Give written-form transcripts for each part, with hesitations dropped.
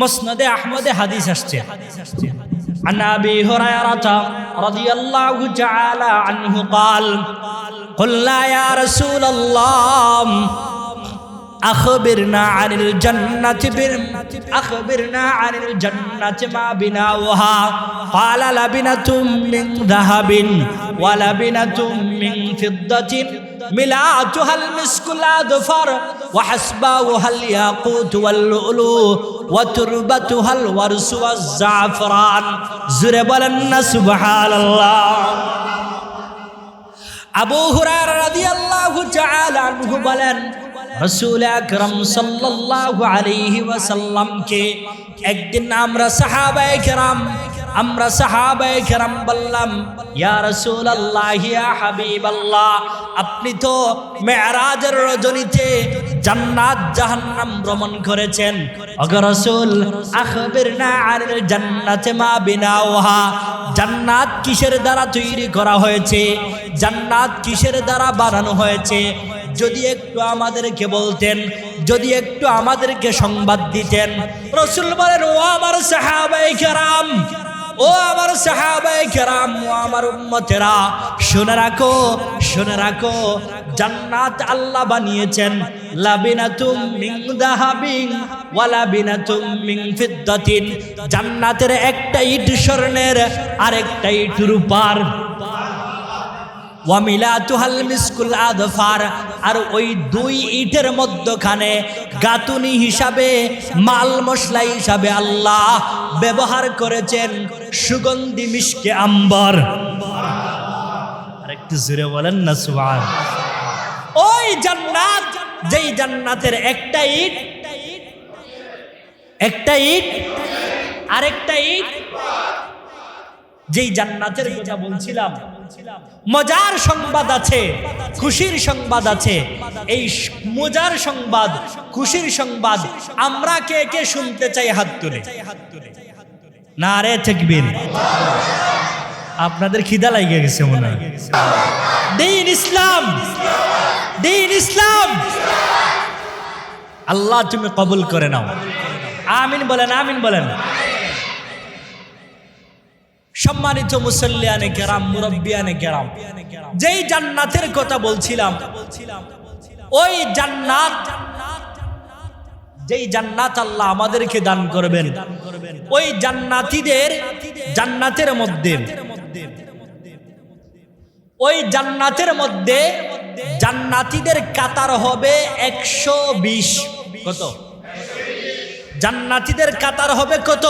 মুসনাদে আহমদে হাদিস আসছে عن أبي هريرة رضي الله تعالى عنه قال قلنا يا رسول الله أخبرنا عن الجنة ما بناؤها قال لبنة من ذهب ولبنة من فضة ملاءتها المسك الأظفر وحسباؤها الياقوت واللؤلؤ وتربتها الورس والزعفران زربلن سبحان الله আবু হুরায়রা রাদিয়াল্লাহু তাআলা আনহু বলেন রাসূল আকরাম সাল্লাল্লাহু আলাইহি ওয়াসাল্লামকে একদিন আমরা সাহাবায়ে কেরাম বললাম ইয়া রাসূলুল্লাহ ইয়া হাবিবাল্লাহ আপনি তো মেরাজের রজনীতে জান্নাত জাহান্নাম ভ্রমণ করেছেন ওগো রাসূল আখবিরনা আনিল জান্নাতি মা বিনাউহা জান্নাত কিসের দ্বারা তৈরি করা হয়েছে জান্নাত কিসের দ্বারা বানানো হয়েছে যদি একটু আমাদেরকে বলতেন যদি একটু আমাদেরকে সংবাদ দিতেন রাসূল বলেন ও আমার সাহাবায়ে কেরাম ও আমার সাহাবায়ে কেরাম ও আমার উম্মতেরা শুনে রাখো জান্নাত আল্লাহ বানিয়েছেন লাবিনাতুম মিন যাহাবিন ওয়া লাবিনাতুম মিন ফিদ্দাতিন জান্নাতের একটা ইট স্বর্ণের আরেকটা ইট রূপার ওয়ামিলাতুহাল মিসকুল আদফার আর ওই দুই ইটের মধ্যখানে গাতুনি হিসাবে মাল মশলা হিসাবে আল্লাহ ব্যবহার করেছেন সুগন্ধি মিশকে আম্বর আরেকটু জোরে বলেন না সুবহান ওই জান্নাত যেই জান্নাতের একটা ইট আরেকটা ইট যেই জান্নাতের কথা বলছিলাম মজার সংবাদ আছে খুশির সংবাদ আছে এই মজার সংবাদ খুশির সংবাদ আমরা কে কে শুনতে চাই হাত তুলে নারে তাকবীর আপনাদের খিদা লাগিয়ে গেছে মনে হয় দ্বীন ইসলাম আল্লাহ তুমি কবুল করে নাও আমিন বলেন সম্মানিত মুসল্লিয়ানে কেরাম মুরব্বিয়ানে কেরাম যেই জান্নাতের কথা বলছিলাম ওই জান্নাত আল্লাহ আমাদেরকে দান করবেন ওই জান্নাতের মধ্যে জান্নাতীদের কাতার হবে 120 কত জান্নাতীদের কাতার হবে কত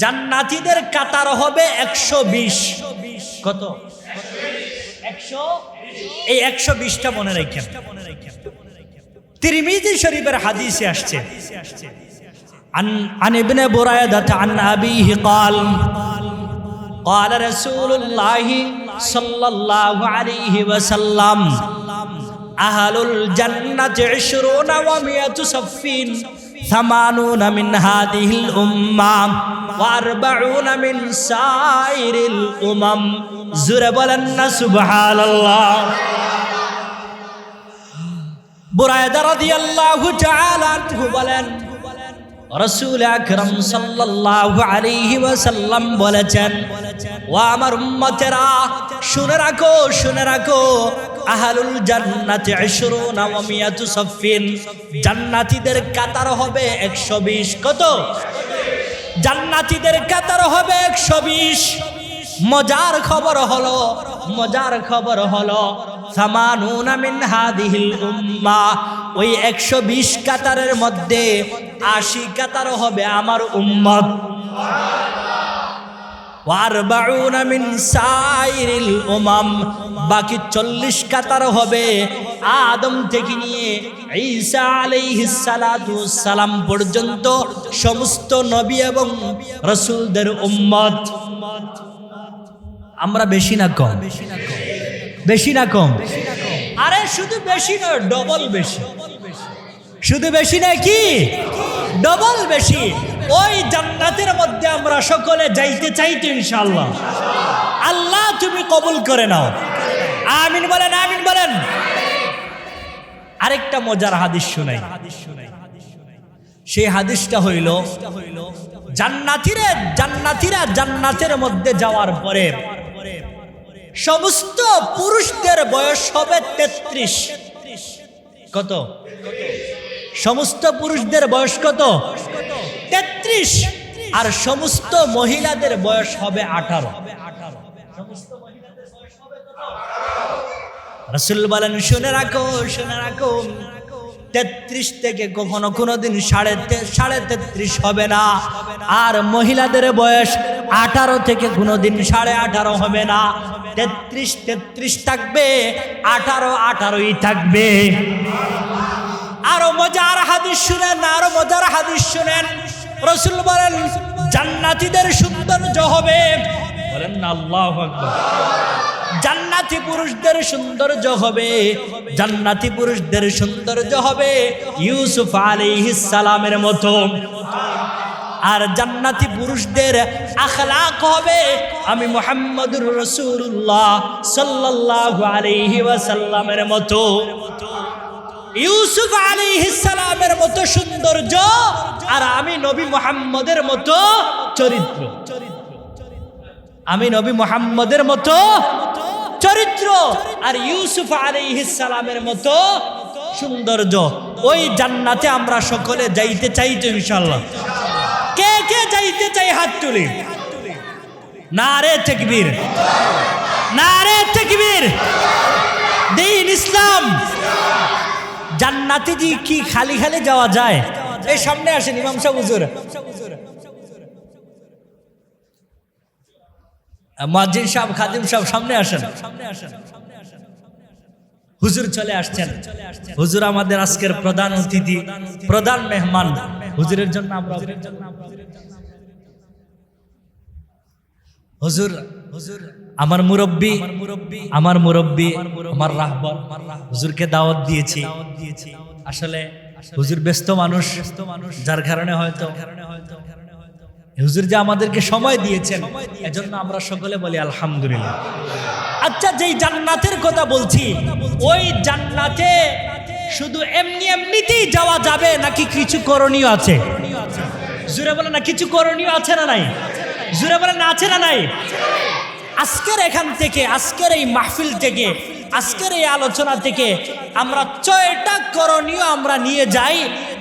জান্নাতীদের কাতার হবে 120 কত 100 এই 120টা মনে রাখেন তিরমিজি শরীফের হাদিসে আসছে عن ابن بريدة عن أبيه قال رسول الله صلى الله عليه وسلم أهل الجنة 20 و100 صف 80 من هذه الأمة و40 من سائر الأمم زربلن سبحان الله বুরায়দা রাদিয়াল্লাহু তাআলা আনহু বলেন রাসূল আকরাম সাল্লাল্লাহু আলাইহি ওয়াসাল্লাম বলেছেন ও আমার উম্মতেরা শুনে রাখো আহলুল জান্নাতি 20 ওয়া 100 সাফিন জান্নাতীদের কাতার হবে 120 কত জান্নাতীদের কাতার হবে 120 মজার খবর হলো 80 মিন হাদিহিল উম্মাহ ওই 120 কাতারের মধ্যে 80 কাতার হবে আমার উম্মত সুবহানাল্লাহ 40 মিন সাইরিল উমাম বাকি 40 কাতার হবে আদম থেকে নিয়ে ঈসা আলাইহিস সালাতু ওয়াস সালাম পর্যন্ত সমস্ত নবী এবং রাসূলদের উম্মত আমরা বেশি না কম আরে শুধু বেশি না ডবল বেশি শুধু বেশি না কি ডবল বেশি ওই জান্নাতের মধ্যে আমরা সকলে যাইতে চাই তো ইনশাআল্লাহ আল্লাহ তুমি কবুল করে নাও আমিন বলেন আরেকটা মজার হাদিস শুনাই সেই হাদিসটা হইল জান্নাতীরা জান্নাতের মধ্যে যাওয়ার পরে সমস্ত পুরুষদের বয়স হবে 33। কত? সমস্ত পুরুষদের বয়স কত? 33। আর সমস্ত মহিলাদের বয়স হবে 18। রাসূল বলেন শুনে রাখো 33 থেকে কখনো কোনোদিন 33.5 হবে না। আর মহিলাদের বয়স 18 থেকে কোনোদিন 18.5 হবে না। 33 থাকবে, 18ই থাকবে। আরো মজার হাদিস শুনেন, রাসূল বলেন জান্নাতীদের সৌন্দর্য হবে, বলেন না আল্লাহু আকবার। জান্নাতি পুরুষদের সৌন্দর্য হবে ইউসুফ আলাইহিস সালামের মতো। আর জান্নাতি পুরুষদের আখলাক হবে আমি মুহাম্মদুর রাসূলুল্লাহ সাল্লাল্লাহু আলাইহি ওয়াসাল্লামের মতো। ইউসুফ আলাইহিস সালামের মতো সৌন্দর্য, আর আমি নবী মুহাম্মদের মতো চরিত্র। আমি নবী মুহাম্মদের মতো চরিত্র, আর ইউসুফ আলাইহিস সালামের মতো সৌন্দর্য। ওই জান্নাতে আমরা সকলে যাইতে চাই তো ইনশাআল্লাহ? কে কে যাইতে চাই হাত তুলি। নারে তাকবীর, নারে তাকবীর। দ্বীন ইসলাম। জান্নাতে কি খালি যাওয়া যায়? এই সামনে আসেন ইমাম সাহেব, হুজুর, মুয়াজ্জিন সাহেব, খাদিম সাহেব সামনে আসেন। হুজুর চলে আসছেন। হুজুর আমাদের আজকের প্রধান অতিথি, প্রধান মেহমান। হুজুরের জন্য আমরা হুজুর আমার মুরব্বী, আমার রাহবার হুজুরকে দাওয়াত দিয়েছি। আসলে হুজুর ব্যস্ত মানুষ, যার কারণে হয়তো হুজুর যে আমাদেরকে সময় দিয়েছেন, এজন্য আমরা সকলে বলি আলহামদুলিল্লাহ। আচ্ছা, যেই জান্নাতের কথা বলছি, ওই জান্নাতে শুধু এমনিতেই যাওয়া যাবে নাকি কিছু করণীয় আছে? জোরে বলে না, কিছু করণীয় আছে না নাই? জোরে বলে না, আছে না নাই? আজকের এখান থেকে, আজকের এই মাহফিল থেকে, আজকের এই আলোচনা থেকে আমরা 6টা করণীয় আমরা নিয়ে যাই।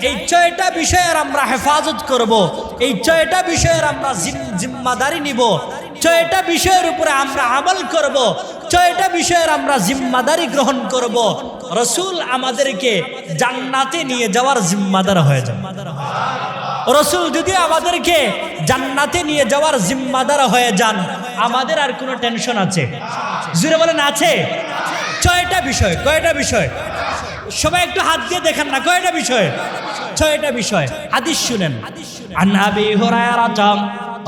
এই 6টা বিষয়ের আমরা হেফাজত করব, এই 6টা বিষয়ের আমরা জিম্মাদারি নিব, 6টা বিষয়ের উপরে আমরা আমল করব, 6টা বিষয়ের আমরা জিম্মাদারি গ্রহণ করব। রাসূল আমাদেরকে জান্নাতে নিয়ে যাওয়ার জিম্মাদার হয়ে যায়। রাসূল যদি আমাদেরকে জান্নাতে নিয়ে যাওয়ার জিম্মাদার হয়ে যান, আমাদের আর কোনো টেনশন আছে? জোরে বলেন আছে? 6টা বিষয়। কয়টা বিষয়? সবাই একটু হাত দিয়ে দেখেন না, কয়টা বিষয়? 6টা বিষয়। হাদিস শুনেন। আন আবি হুরায়রা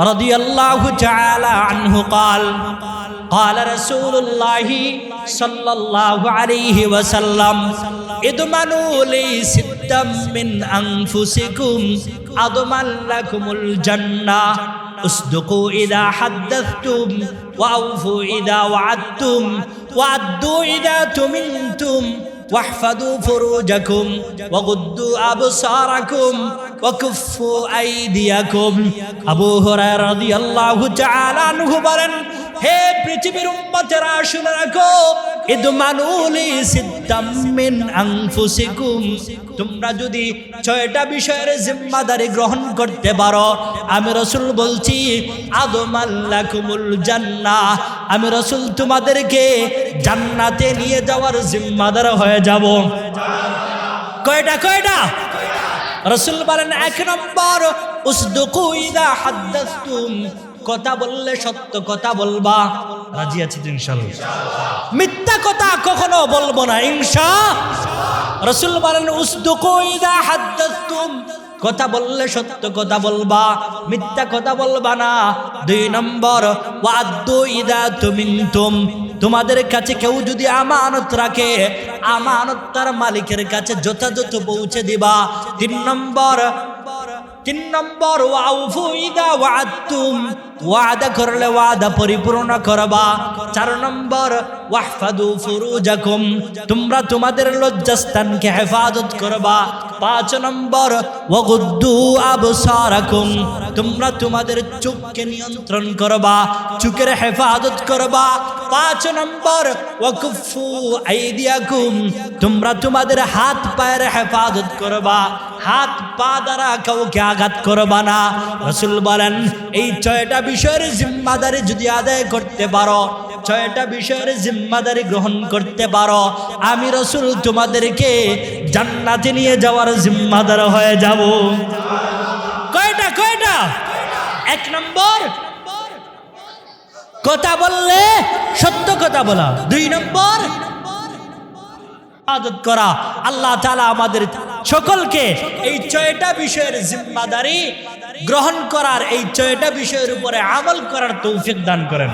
রাদিয়াল্লাহু তাআলা আনহু قال قال رسول الله صلى الله عليه وسلم اضمنوا لي ستا من انفسكم اضمن لكم الجنه اصدقوا اذا حدثتم واوفوا اذا وعدتم وعدوا اذا تمنتم واحفظوا فروجكم وغضوا أبصاركم وكفوا أيديكم। আবু হুরায়রা রাদিয়াল্লাহু তাআলা আনহু বলেন, হে পৃথিবীর উম্মতেরা শুনে রাখো, ইদমানু লি সিত্তাম মিন আনফুসিকুম, তোমরা যদি 6টা বিষয়ের জিম্মাদারি গ্রহণ করতে পারো, আমি রাসূল বলছি আদমাল্লাকুমুল জান্নাহ, আমি রাসূল তোমাদেরকে জান্নাতে নিয়ে যাওয়ার জিম্মাদার হয়ে যাব। কয়টা? রাসূল বলেন 1 নম্বর, উসদুকু ইযা হাদাসতুম, কথা বললে সত্য কথা বলবা। রাজি আছি তো ইনশাআল্লাহ? মিথ্যা কথা কখনো বলবো না ইনশাআল্লাহ। রাসূল বলেন উসদুকু ইযা হাদাসতুম, কথা বললে সত্য কথা বলবা, মিথ্যা কথা বলবা না। 2 নম্বর, ওয়াদ্দু ইযা তুমিনতুম, তোমাদের কাছে কেউ যদি আমানত রাখে, আমানত তার মালিকের কাছে যথাযথ পৌঁছে দিবা। 3 নম্বর, ওয়াউফু ইযা ওয়াআদতুম, ওয়াদা করলে ওয়াদা পরিপূর্ণ করবা। 4 নম্বর ওয়াহফাদু ফুরুজাকুম, তোমরা তোমাদের লজ্জাস্থানকে হেফাজত করবা। 5 নম্বর ওয়াগুদ্দু আবসারাকুম, তোমরা তোমাদের চোখকে নিয়ন্ত্রণ করবা, চোখের হেফাজত করবা। 5 নম্বর ওয়াকুফু আইদিয়াকুম, তোমরা তোমাদের হাত পায়ের হেফাজত করবা, হাত পা দ্বারা কাউকে আঘাত করবা না। রাসূল বলেন এই 6টা বিষয়ের জিম্মাদারি যদি আদায় করতে পারো, 6টা বিষয়ের জিম্মাদারি গ্রহণ করতে পারো, আমি রাসূল তোমাদেরকে জান্নাতে নিয়ে যাওয়ার জিম্মাদার হয়ে যাব। কয়টা? 1 নম্বর কথা বললে সত্য কথা বলা। 2 নম্বর ইবাদত করা। আল্লাহ তাআলা আমাদের সকলকে এই 6টা বিষয়ের জিম্মাদারি গ্রহণ করার, এই 6টা বিষয়ের উপরে আমল করার তৌফিক দান করেন।